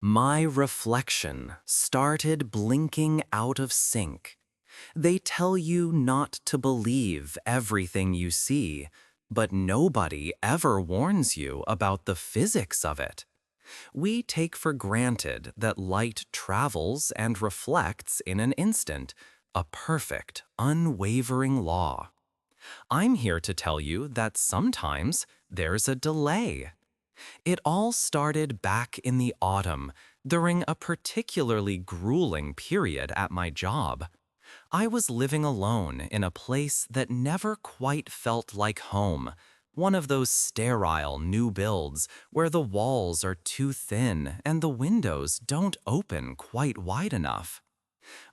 My reflection started blinking out of sync. They tell you not to believe everything you see, but nobody ever warns you about the physics of it. We take for granted that light travels and reflects in an instant, a perfect, unwavering law. I'm here to tell you that sometimes there's a delay. It all started back in the autumn, during a particularly grueling period at my job. I was living alone in a place that never quite felt like home, one of those sterile new builds where the walls are too thin and the windows don't open quite wide enough.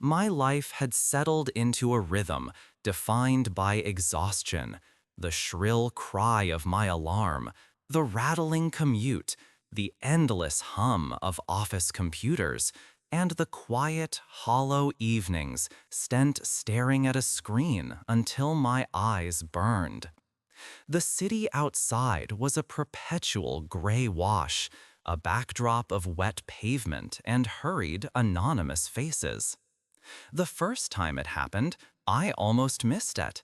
My life had settled into a rhythm defined by exhaustion, the shrill cry of my alarm, the rattling commute, the endless hum of office computers, and the quiet, hollow evenings spent staring at a screen until my eyes burned. The city outside was a perpetual gray wash, a backdrop of wet pavement and hurried, anonymous faces. The first time it happened, I almost missed it.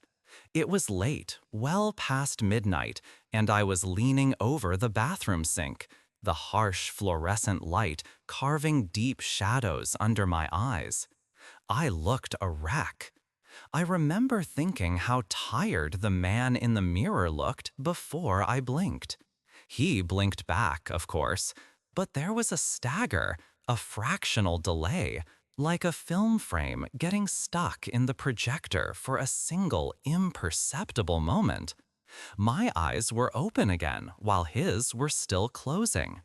It was late, well past midnight, and I was leaning over the bathroom sink, the harsh fluorescent light carving deep shadows under my eyes. I looked a wreck. I remember thinking how tired the man in the mirror looked before I blinked. He blinked back, of course, but there was a stagger, a fractional delay, like a film frame getting stuck in the projector for a single imperceptible moment. My eyes were open again while his were still closing.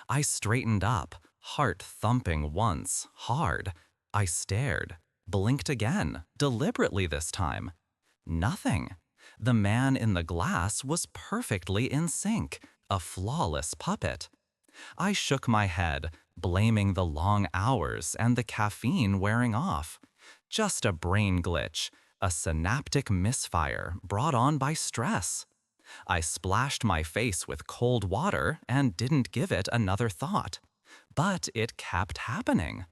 I straightened up, heart thumping once, hard. I stared, blinked again, deliberately this time. Nothing. The man in the glass was perfectly in sync, a flawless puppet. I shook my head, blaming the long hours and the caffeine wearing off. Just a brain glitch, a synaptic misfire brought on by stress. I splashed my face with cold water and didn't give it another thought. But it kept happening.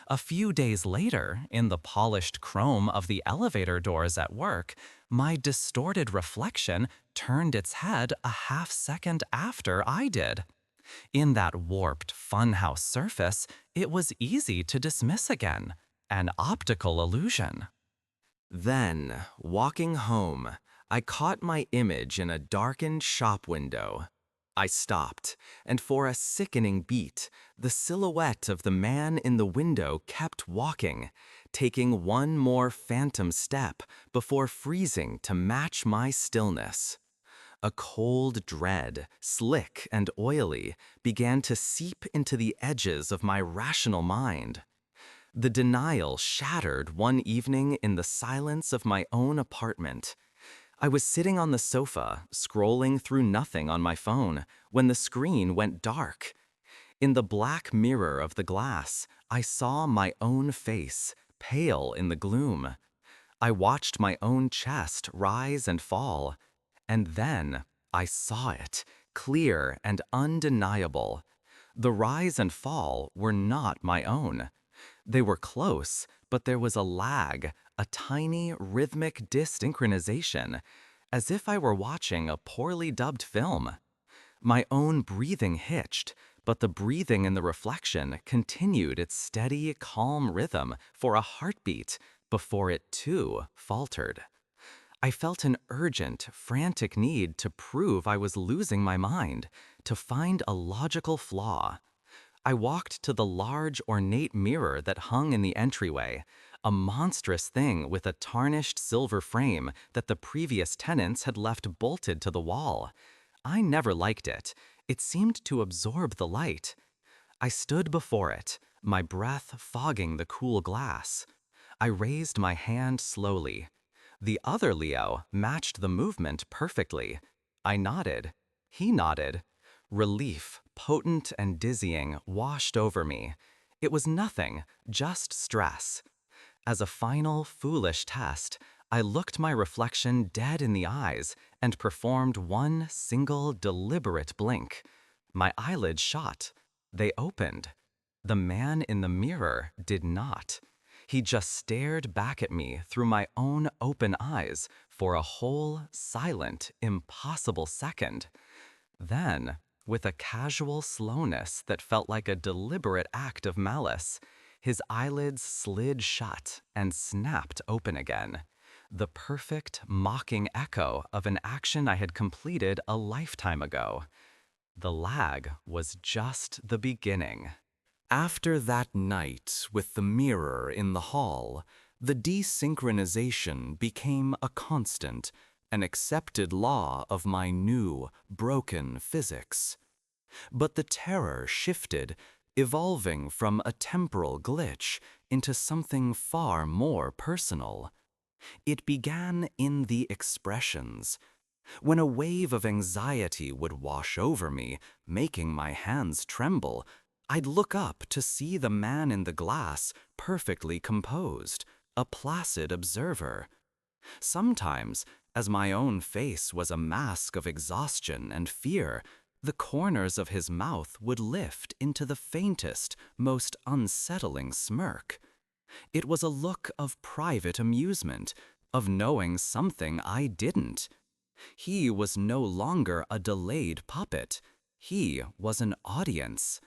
A few days later, in the polished chrome of the elevator doors at work, my distorted reflection turned its head a half second after I did. In that warped funhouse surface, it was easy to dismiss again, an optical illusion. Then, walking home, I caught my image in a darkened shop window. I stopped, and for a sickening beat, the silhouette of the man in the window kept walking, taking one more phantom step before freezing to match my stillness. A cold dread, slick and oily, began to seep into the edges of my rational mind. The denial shattered one evening in the silence of my own apartment. I was sitting on the sofa, scrolling through nothing on my phone, when the screen went dark. In the black mirror of the glass, I saw my own face, pale in the gloom. I watched my own chest rise and fall. And then I saw it, clear and undeniable. The rise and fall were not my own. They were close, but there was a lag, a tiny rhythmic dysynchronization, as if I were watching a poorly dubbed film. My own breathing hitched, but the breathing in the reflection continued its steady, calm rhythm for a heartbeat before it too faltered. I felt an urgent, frantic need to prove I was losing my mind, to find a logical flaw. I walked to the large, ornate mirror that hung in the entryway, a monstrous thing with a tarnished silver frame that the previous tenants had left bolted to the wall. I never liked it. It seemed to absorb the light. I stood before it, my breath fogging the cool glass. I raised my hand slowly. The other Leo matched the movement perfectly. I nodded. He nodded. Relief, potent and dizzying, washed over me. It was nothing, just stress. As a final, foolish test, I looked my reflection dead in the eyes and performed one single, deliberate blink. My eyelids shot. They opened. The man in the mirror did not. He just stared back at me through my own open eyes for a whole, silent, impossible second. Then, with a casual slowness that felt like a deliberate act of malice, his eyelids slid shut and snapped open again. The perfect, mocking echo of an action I had completed a lifetime ago. The lag was just the beginning. After that night with the mirror in the hall, the desynchronization became a constant, an accepted law of my new, broken physics. But the terror shifted, evolving from a temporal glitch into something far more personal. It began in the expressions. When a wave of anxiety would wash over me, making my hands tremble, I'd look up to see the man in the glass perfectly composed, a placid observer. Sometimes, as my own face was a mask of exhaustion and fear, the corners of his mouth would lift into the faintest, most unsettling smirk. It was a look of private amusement, of knowing something I didn't. He was no longer a delayed puppet. He was an audience.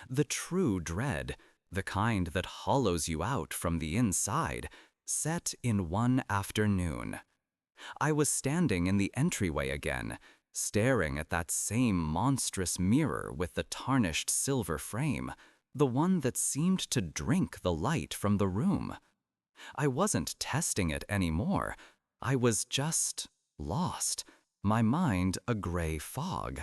The true dread, the kind that hollows you out from the inside, set in one afternoon. I was standing in the entryway again, staring at that same monstrous mirror with the tarnished silver frame, the one that seemed to drink the light from the room. I wasn't testing it anymore. I was just lost, my mind a gray fog.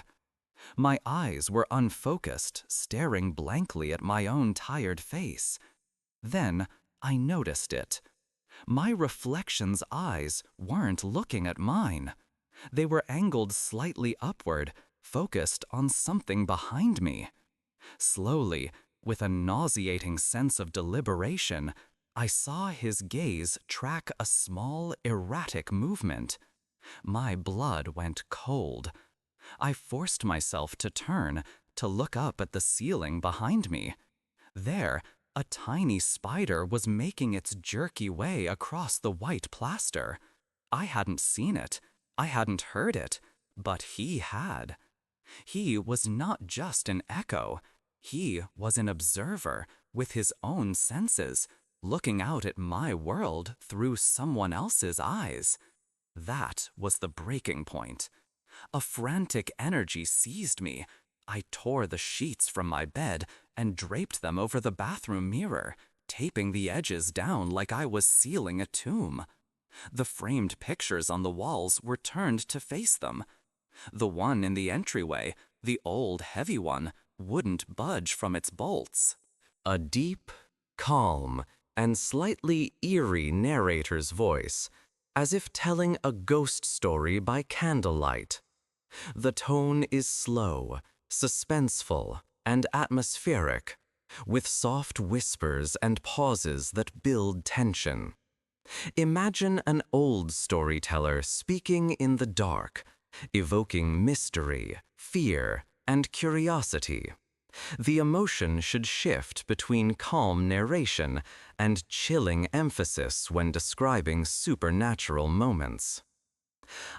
My eyes were unfocused, staring blankly at my own tired face. Then I noticed it. My reflection's eyes weren't looking at mine. They were angled slightly upward, focused on something behind me. Slowly, with a nauseating sense of deliberation, I saw his gaze track a small, erratic movement. My blood went cold. I forced myself to turn, to look up at the ceiling behind me. There, a tiny spider was making its jerky way across the white plaster. I hadn't seen it, I hadn't heard it, but he had. He was not just an echo. He was an observer with his own senses, looking out at my world through someone else's eyes. That was the breaking point. A frantic energy seized me. I tore the sheets from my bed and draped them over the bathroom mirror, taping the edges down like I was sealing a tomb. The framed pictures on the walls were turned to face them. The one in the entryway, the old, heavy one, wouldn't budge from its bolts. A deep, calm, and slightly eerie narrator's voice, as if telling a ghost story by candlelight. The tone is slow, suspenseful, and atmospheric, with soft whispers and pauses that build tension. Imagine an old storyteller speaking in the dark, evoking mystery, fear, and curiosity. The emotion should shift between calm narration and chilling emphasis when describing supernatural moments.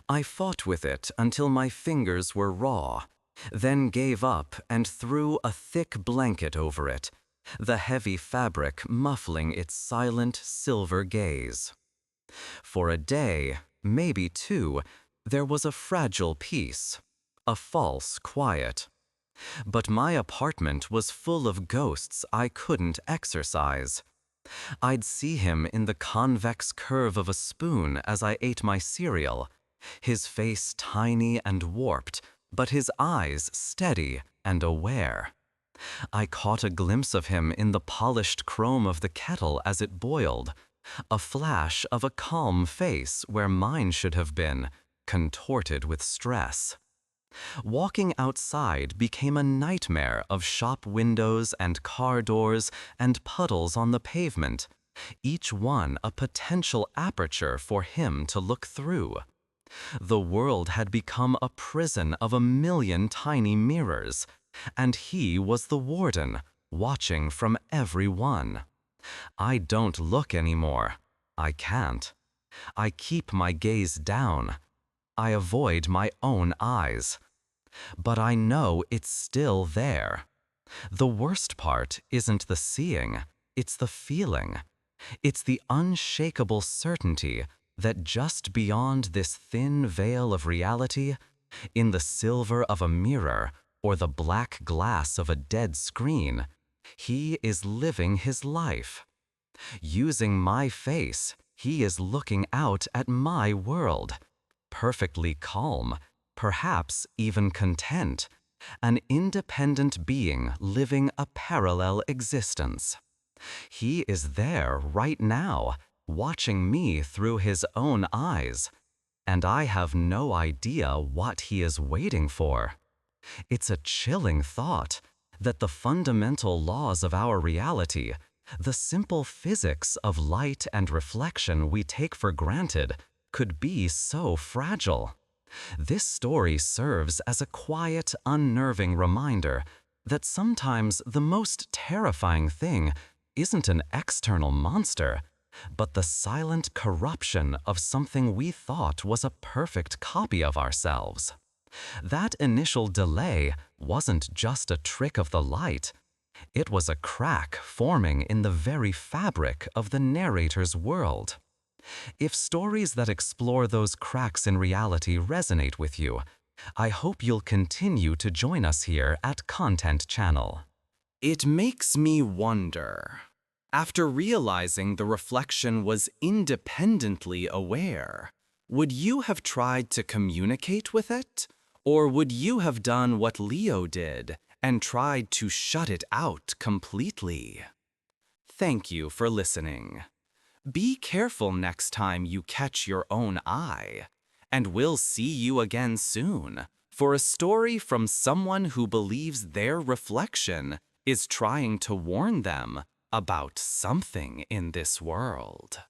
I fought with it until my fingers were raw, then gave up and threw a thick blanket over it, the heavy fabric muffling its silent silver gaze. For a day, maybe two, there was a fragile peace, a false quiet. But my apartment was full of ghosts I couldn't exorcise. I'd see him in the convex curve of a spoon as I ate my cereal, his face tiny and warped, but his eyes steady and aware. I caught a glimpse of him in the polished chrome of the kettle as it boiled, a flash of a calm face where mine should have been, contorted with stress. Walking outside became a nightmare of shop windows and car doors and puddles on the pavement, each one a potential aperture for him to look through. The world had become a prison of a million tiny mirrors, and he was the warden, watching from everyone. I don't look anymore. I can't. I keep my gaze down. I avoid my own eyes. But I know it's still there. The worst part isn't the seeing, it's the feeling. It's the unshakable certainty that just beyond this thin veil of reality, in the silver of a mirror or the black glass of a dead screen, he is living his life. Using my face, he is looking out at my world, perfectly calm, perhaps even content, an independent being living a parallel existence. He is there right now, watching me through his own eyes, and I have no idea what he is waiting for. It's a chilling thought that the fundamental laws of our reality, the simple physics of light and reflection we take for granted, could be so fragile. This story serves as a quiet, unnerving reminder that sometimes the most terrifying thing isn't an external monster, but the silent corruption of something we thought was a perfect copy of ourselves. That initial delay wasn't just a trick of the light. It was a crack forming in the very fabric of the narrator's world. If stories that explore those cracks in reality resonate with you, I hope you'll continue to join us here at Content Channel. It makes me wonder. After realizing the reflection was independently aware, would you have tried to communicate with it? Or would you have done what Leo did and tried to shut it out completely? Thank you for listening. Be careful next time you catch your own eye. And we'll see you again soon for a story from someone who believes their reflection is trying to warn them about something in this world.